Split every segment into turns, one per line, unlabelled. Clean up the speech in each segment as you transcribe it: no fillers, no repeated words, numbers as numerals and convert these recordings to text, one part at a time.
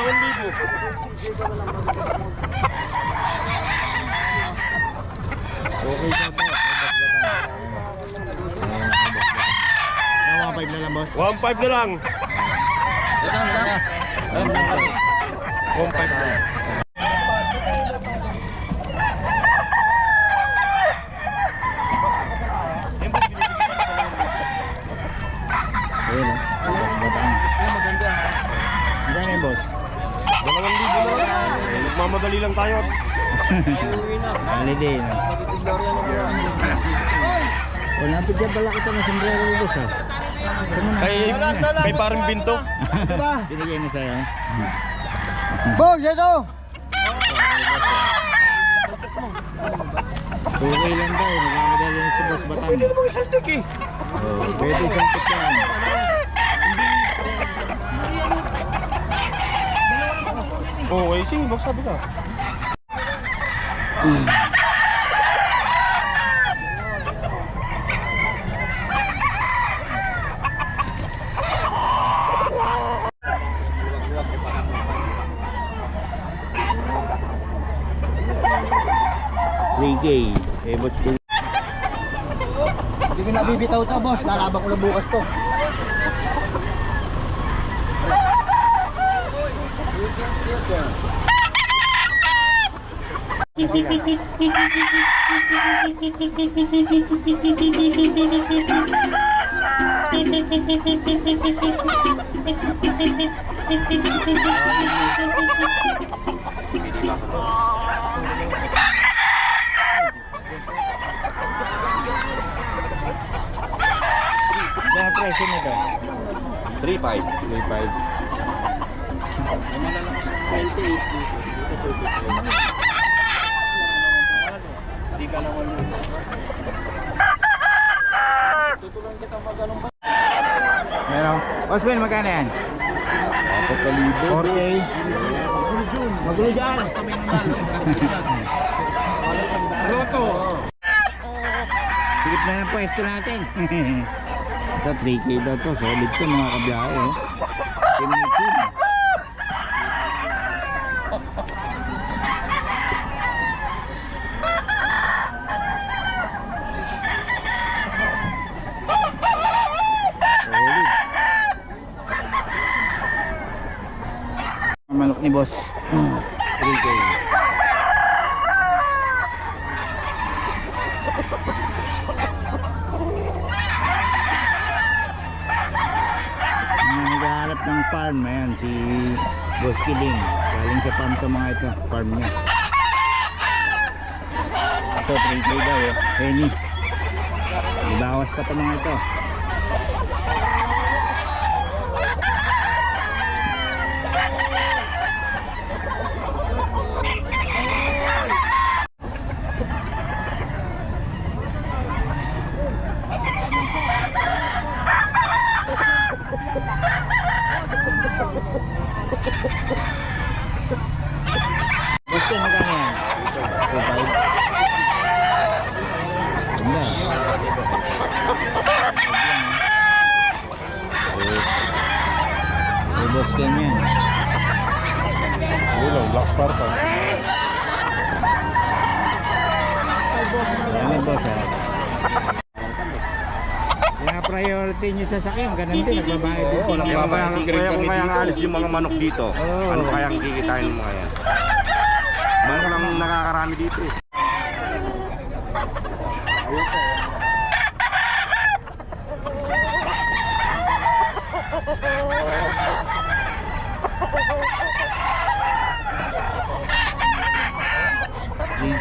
Okay ka po. 1.5 na lang, boss.
1.5 na lang.
Ito, lang.
1.5 na lang.
Ayun, batang. Magkano yung boss?
2,000 na lang. Nagmamadali lang tayo.
Holiday na. O, napigyan pala kita ng sombrero mo, boss, ha?
Kay parang binto.
Binigay na sa'yo.
Boss, ito!
Okay lang daw, nagmamadali na si boss batang.
Pwede namang isaltik eh.
Oh, pwede saltik yan.
Okay, sige, magsabi ka.
Reggae. Eh, boss ko.
Hindi ko nabibitaw to, boss. Lalaban ko na bukas to.
Kaya presyo nito?
3.5.
3.5.
Hindi ka naman yun. Tutulungan kita magano'ng ba?
Meron. Boss Ben, magkano yan? 4K. Magulo dyan. Basta may nanalo. Loto. Silip na ng pwesto natin. Ito 3K daw to. Solid to mga kabiyahe. Tinitin. Manok ni boss 3K. Naghahanap ng farm, ayan si Boss Kiling, galing sa farm to mga ito, farm niya. Ito 3K daw eh, Henny. Ibawas pa ito mga ito. Boss Ken, magkano yan? 2.5. Ganda. May Boss Ken yan.
Yun lang, Black Sparta.
Salamat boss ha. Kaya priority nyo sa sakyan, ganun din, nagbabayad din.
Kaya kung kaya nga alis yung mga manok dito,
Oo.
ano kaya ang kikitain ng mga yan? Manok lang nakakarami dito eh.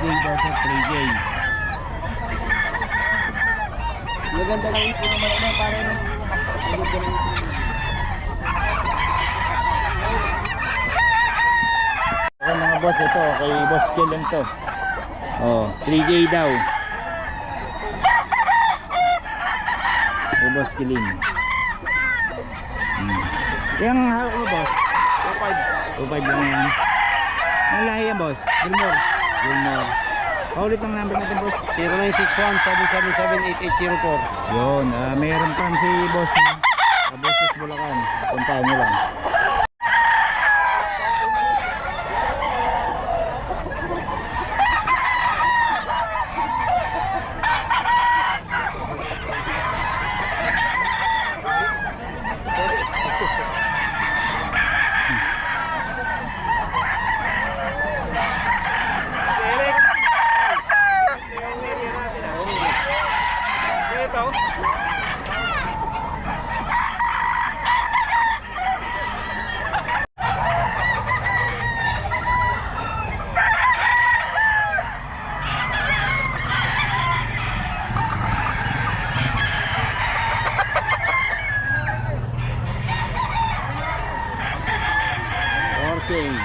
Versus 3K.
Maganda lang ito naman na para na.
Okay mga boss, ito kay Boss Kiling to. Oh, 3K daw. Kay Boss Kiling. Yung hawak mo boss? 2.5 lang yan. Ang lahi yan boss? Gilmore. Gilmore. Paulit ang number natin boss.
0961-777-8804.
Yun, mayroon pa si boss sa Boses Bulacan. Puntahan nyo lang. King.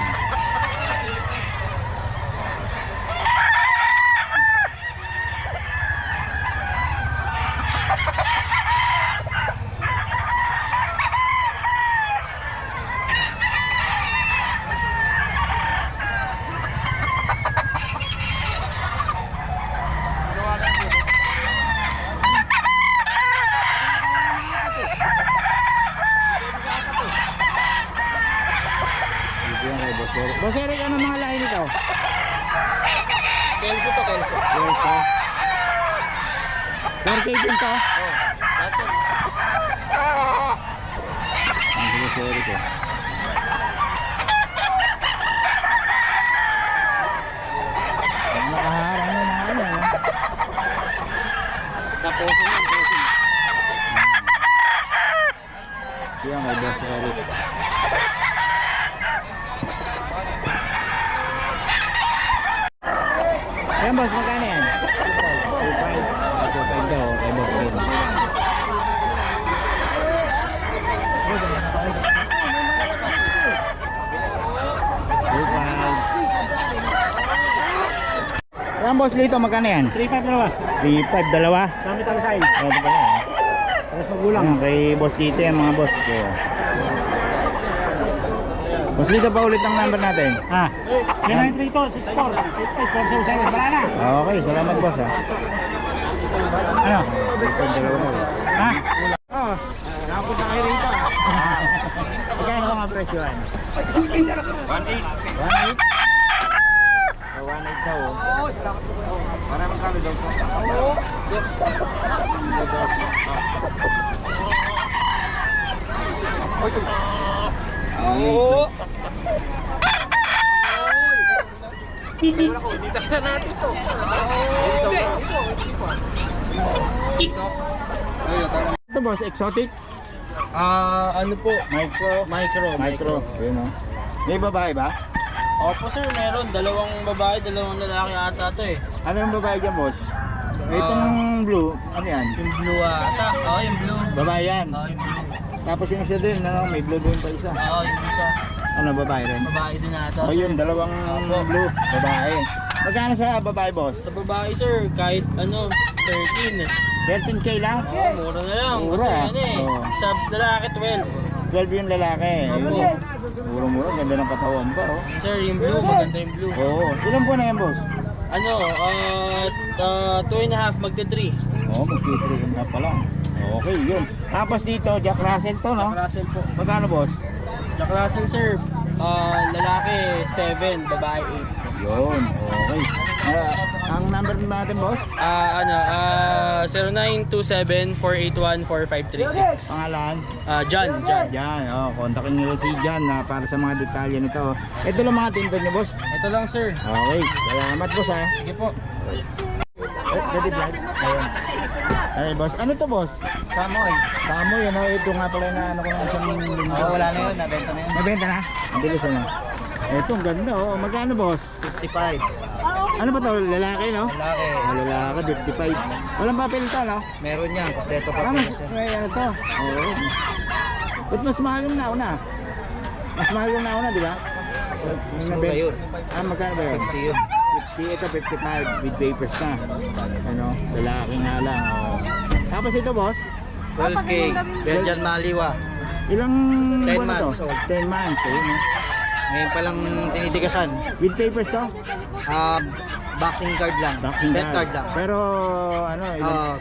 Dito yan kay Boss Eric. Boss Eric, ano mga lahi nito?
Kelso to, Kelso.
Kelso. 4K din to?
Oh, that's it.
Ang si Boss Eric eh. Ang nakaharang na mga ano eh.
Taposin yan, taposin.
Yan kay Boss Eric. Yan boss, magkano yan? 2.5. 2.5 daw kay Boss Eric. Yan boss, Lito, magkano yan?
3-5 dalawa.
3.5 dalawa.
Sami tayo sa
Ito pala eh.
Tapos magulang.
Yan, kay Boss Lito yan mga boss. So, Boss Lito, pa ulit ang number natin.
0932 64 85 477. Wala na.
Okay, salamat boss ha.
Ano?
3.5 dalawa mo.
Ha?
Oo, nakapunta kayo rito. Magkano ang mga presyohan?
1.8.
1.8? So 1.8 daw.
Maraming kalo daw po.
Ito boss, exotic?
Ano po?
Micro. Micro. Yun o. May babae ba?
Opo sir, meron. Dalawang babae, dalawang lalaki ata to eh.
Ano yung babae dyan boss? Itong blue, ano yan?
Yung blue ata. Oo, yung blue.
Babae yan.
Oo, yung blue.
Tapos yung isa din, ano, may blue din pa isa.
Oo, yung isa.
Ano, babae rin?
Babae din ata.
O yun, dalawang blue, babae. Magkano sa babae boss?
Sa babae sir, kahit ano, 13.
13K lang?
Oo, mura na lang.
Mura,
Kasi ano eh.
oo.
Sa lalaki 12.
12 yung lalaki. Ayun. Mura-mura, ganda ng katawan pa oh.
Sir, yung blue, maganda yung blue.
Oo. Ilan po na yan boss?
Ano, 2.5 magta 3.
Oo, mag-3 na pa lang. Okay, yun. Tapos dito, Jack Russell to, no?
Jack Russell po.
Magkano boss?
Jack Russell sir, lalaki 7, babae
Yun, okay. Ang number natin boss?
0927-481-4536.
Pangalan?
John.
Yan, oh, kontakin nyo si Jan para sa mga detalye nito. Ito lang mga tinta nyo boss.
Ito lang sir.
Okay, salamat boss ha.
Sige po.
Ready vlog? Ayun. Ay boss, ano to boss?
Samoy.
Samoy, ano? Ito nga pala na ano ko ng isang linggo.
Wala na yun, nabenta na yun.
Nabenta na? Ang bilis ano? Ito, ang ganda oh. Magkano boss?
55.
Ano ba to? Lalaki no?
Lalaki.
Lalaki, 55. Walang papel to no?
Meron yan, kompleto pa
Mas, may ano to? Oo. Ba't mas mahal yung nauna? Mas mahal yung nauna, di ba? Yung
mura yun.
Magkano ba yun?
50 yun.
50, ito 55 with papers na. Ano, lalaki nga lang. Oh. Tapos ito boss,
12K. Belgian Maliwa.
ilang
10
buwan na to?
months old.
10 months, ayun oh.
Ngayon palang tinidigasan.
With papers to?
Boxing card lang.
Vaccine
Bet card lang.
Pero ano,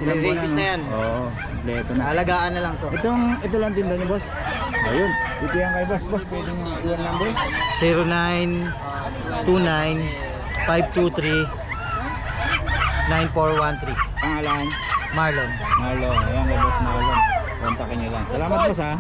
may
buwan
rabies na yan.
Oo, kompleto na.
Alagaan na lang to.
Ito lang tinda niyo boss. Ayun, dito yan kay boss. Boss, pwede nyo iwan number?
0929-523-9413.
Pangalan?
Marlon.
Marlon. Ayan kay boss Marlon. Kontakin nyo lang. Salamat boss ha.